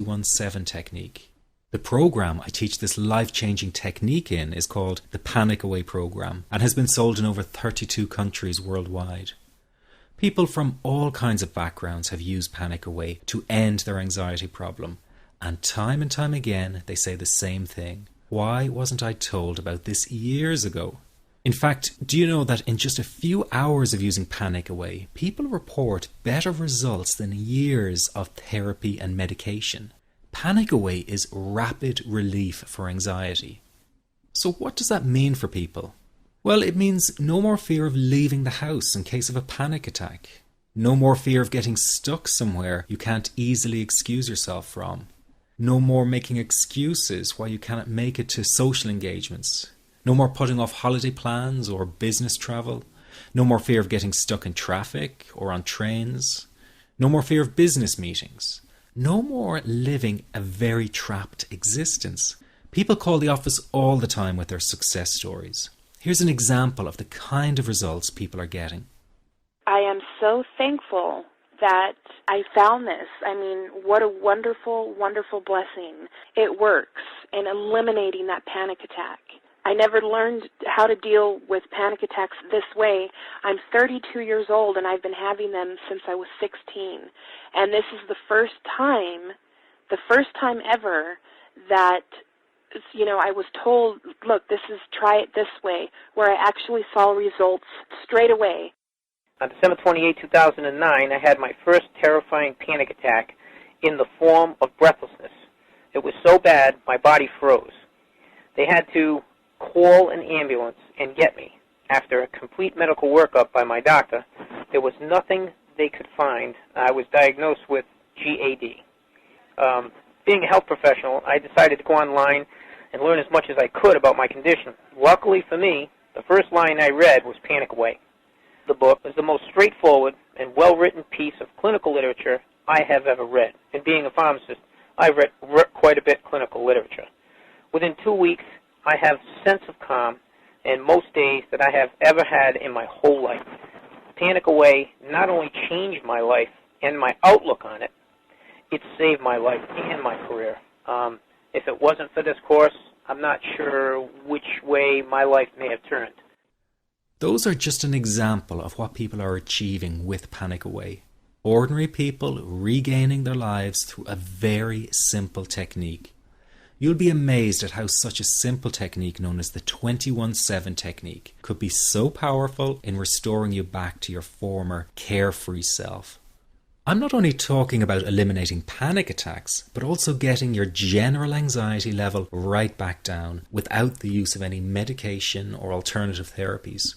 2017 technique. The program I teach this life-changing technique in is called the Panic Away program and has been sold in over 32 countries worldwide. People from all kinds of backgrounds have used Panic Away to end their anxiety problem, and time again they say the same thing. Why wasn't I told about this years ago? In fact, do you know that in just a few hours of using Panic Away, people report better results than years of therapy and medication? Panic Away is rapid relief for anxiety. So what does that mean for people? Well, it means no more fear of leaving the house in case of a panic attack. No more fear of getting stuck somewhere you can't easily excuse yourself from. No more making excuses why you cannot make it to social engagements. No more putting off holiday plans or business travel. No more fear of getting stuck in traffic or on trains. No more fear of business meetings. No more living a very trapped existence. People call the office all the time with their success stories. Here's an example of the kind of results people are getting. I am so thankful that I found this. I mean, what a wonderful, wonderful blessing. It works in eliminating that panic attack. I never learned how to deal with panic attacks this way. I'm 32 years old and I've been having them since I was 16. And this is the first time ever that, I was told, look, try it this way, where I actually saw results straight away. On December 28, 2009, I had my first terrifying panic attack in the form of breathlessness. It was so bad, my body froze. They had to call an ambulance and get me. After a complete medical workup by my doctor, there was nothing they could find. I was diagnosed with GAD. Being a health professional, I decided to go online and learn as much as I could about my condition. Luckily for me, the first line I read was Panic Away. The book is the most straightforward and well-written piece of clinical literature I have ever read. And being a pharmacist, I've read quite a bit of clinical literature. Within 2 weeks, I have a sense of calm in most days that I have ever had in my whole life. Panic Away not only changed my life and my outlook on it, it saved my life and my career. If it wasn't for this course, I'm not sure which way my life may have turned. Those are just an example of what people are achieving with Panic Away. Ordinary people regaining their lives through a very simple technique. You'll be amazed at how such a simple technique known as the 21-7 technique could be so powerful in restoring you back to your former carefree self. I'm not only talking about eliminating panic attacks, but also getting your general anxiety level right back down without the use of any medication or alternative therapies.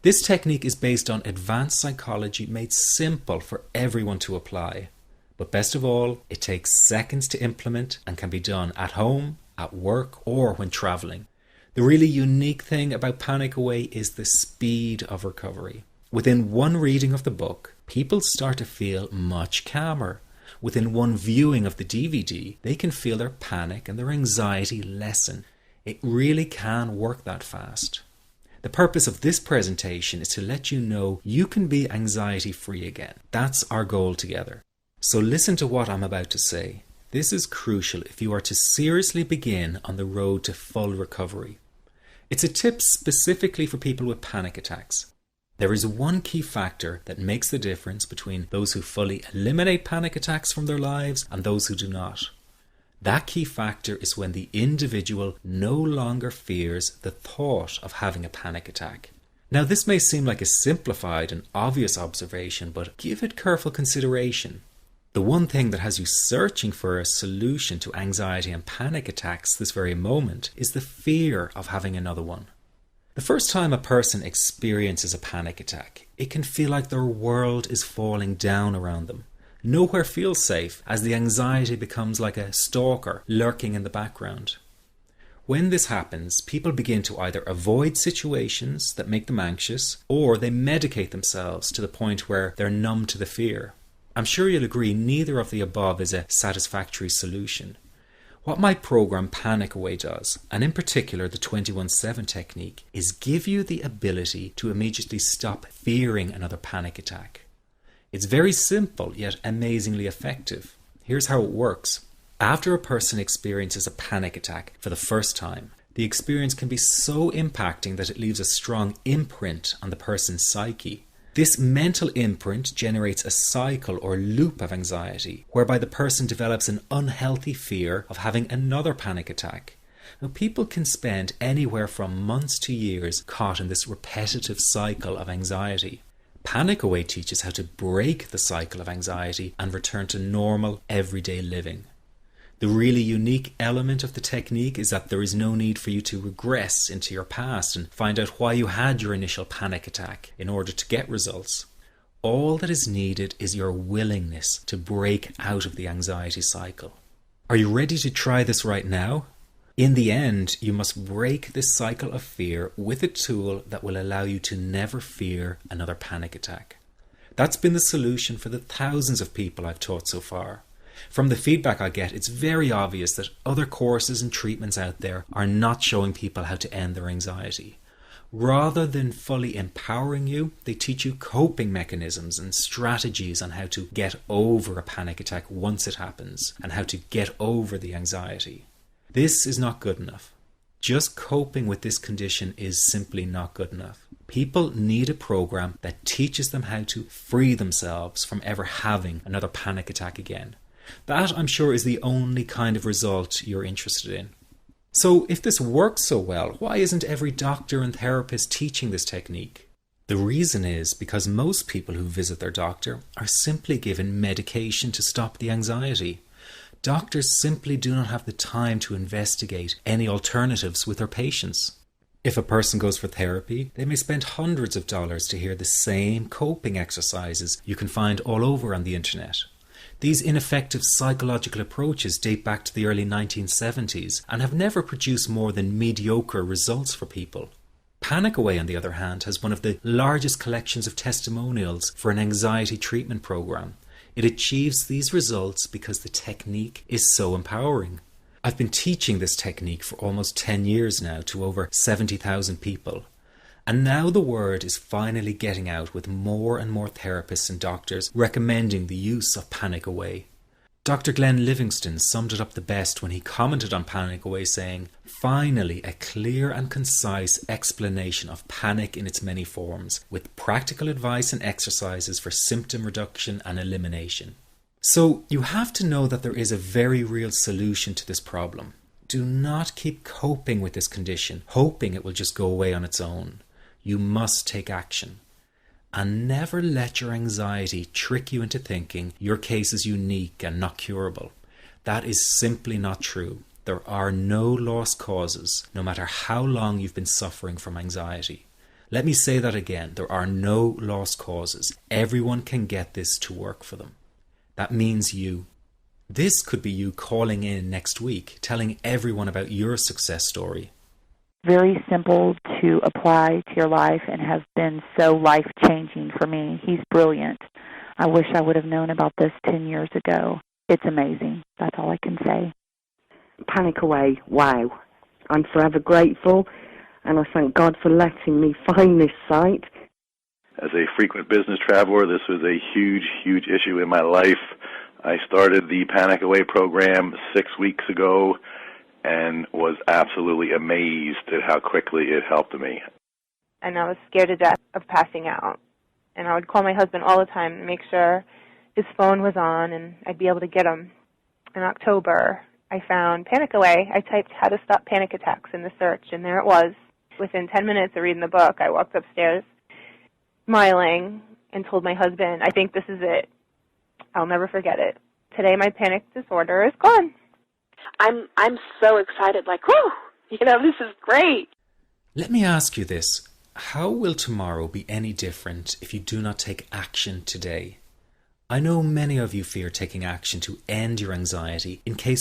This technique is based on advanced psychology made simple for everyone to apply. But best of all, it takes seconds to implement and can be done at home, at work, or when traveling. The really unique thing about Panic Away is the speed of recovery. Within one reading of the book, people start to feel much calmer. Within one viewing of the DVD, they can feel their panic and their anxiety lessen. It really can work that fast. The purpose of this presentation is to let you know you can be anxiety-free again. That's our goal together. So listen to what I'm about to say. This is crucial if you are to seriously begin on the road to full recovery. It's a tip specifically for people with panic attacks. There is one key factor that makes the difference between those who fully eliminate panic attacks from their lives and those who do not. That key factor is when the individual no longer fears the thought of having a panic attack. Now, this may seem like a simplified and obvious observation, but give it careful consideration. The one thing that has you searching for a solution to anxiety and panic attacks this very moment is the fear of having another one. The first time a person experiences a panic attack, it can feel like their world is falling down around them. Nowhere feels safe as the anxiety becomes like a stalker lurking in the background. When this happens, people begin to either avoid situations that make them anxious, or they medicate themselves to the point where they're numb to the fear. I'm sure you'll agree neither of the above is a satisfactory solution. What my program Panic Away does, and in particular the 21-7 technique, is give you the ability to immediately stop fearing another panic attack. It's very simple yet amazingly effective. Here's how it works. After a person experiences a panic attack for the first time, the experience can be so impacting that it leaves a strong imprint on the person's psyche. This mental imprint generates a cycle or loop of anxiety, whereby the person develops an unhealthy fear of having another panic attack. Now, people can spend anywhere from months to years caught in this repetitive cycle of anxiety. Panic Away teaches how to break the cycle of anxiety and return to normal, everyday living. The really unique element of the technique is that there is no need for you to regress into your past and find out why you had your initial panic attack in order to get results. All that is needed is your willingness to break out of the anxiety cycle. Are you ready to try this right now? In the end, you must break this cycle of fear with a tool that will allow you to never fear another panic attack. That's been the solution for the thousands of people I've taught so far. From the feedback I get, it's very obvious that other courses and treatments out there are not showing people how to end their anxiety. Rather than fully empowering you, they teach you coping mechanisms and strategies on how to get over a panic attack once it happens and how to get over the anxiety. This is not good enough. Just coping with this condition is simply not good enough. People need a program that teaches them how to free themselves from ever having another panic attack again. That, I'm sure, is the only kind of result you're interested in. So if this works so well, why isn't every doctor and therapist teaching this technique? The reason is because most people who visit their doctor are simply given medication to stop the anxiety. Doctors simply do not have the time to investigate any alternatives with their patients. If a person goes for therapy, they may spend hundreds of dollars to hear the same coping exercises you can find all over on the internet. These ineffective psychological approaches date back to the early 1970s and have never produced more than mediocre results for people. Panic Away, on the other hand, has one of the largest collections of testimonials for an anxiety treatment program. It achieves these results because the technique is so empowering. I've been teaching this technique for almost 10 years now to over 70,000 people. And now the word is finally getting out with more and more therapists and doctors recommending the use of Panic Away. Dr. Glenn Livingston summed it up the best when he commented on Panic Away, saying, "Finally, a clear and concise explanation of panic in its many forms, with practical advice and exercises for symptom reduction and elimination." So you have to know that there is a very real solution to this problem. Do not keep coping with this condition, hoping it will just go away on its own. You must take action. And never let your anxiety trick you into thinking your case is unique and not curable. That is simply not true. There are no lost causes, no matter how long you've been suffering from anxiety. Let me say that again. There are no lost causes. Everyone can get this to work for them. That means you. This could be you calling in next week, telling everyone about your success story. Very simple to apply to your life and has been so life-changing for me. He's brilliant. I wish I would have known about this 10 years ago. It's amazing. That's all I can say. Panic Away, wow. I'm forever grateful, and I thank God for letting me find this site. As a frequent business traveler, this was a huge, huge issue in my life. I started the Panic Away program 6 weeks ago and was absolutely amazed at how quickly it helped me. And I was scared to death of passing out. And I would call my husband all the time to make sure his phone was on and I'd be able to get him. In October, I found Panic Away. I typed "how to stop panic attacks" in the search, and there it was. Within 10 minutes of reading the book, I walked upstairs smiling and told my husband, "I think this is it. I'll never forget it. Today my panic disorder is gone." I'm so excited, like, whoo, this is great. Let me ask you this. How will tomorrow be any different if you do not take action today? I know many of you fear taking action to end your anxiety in case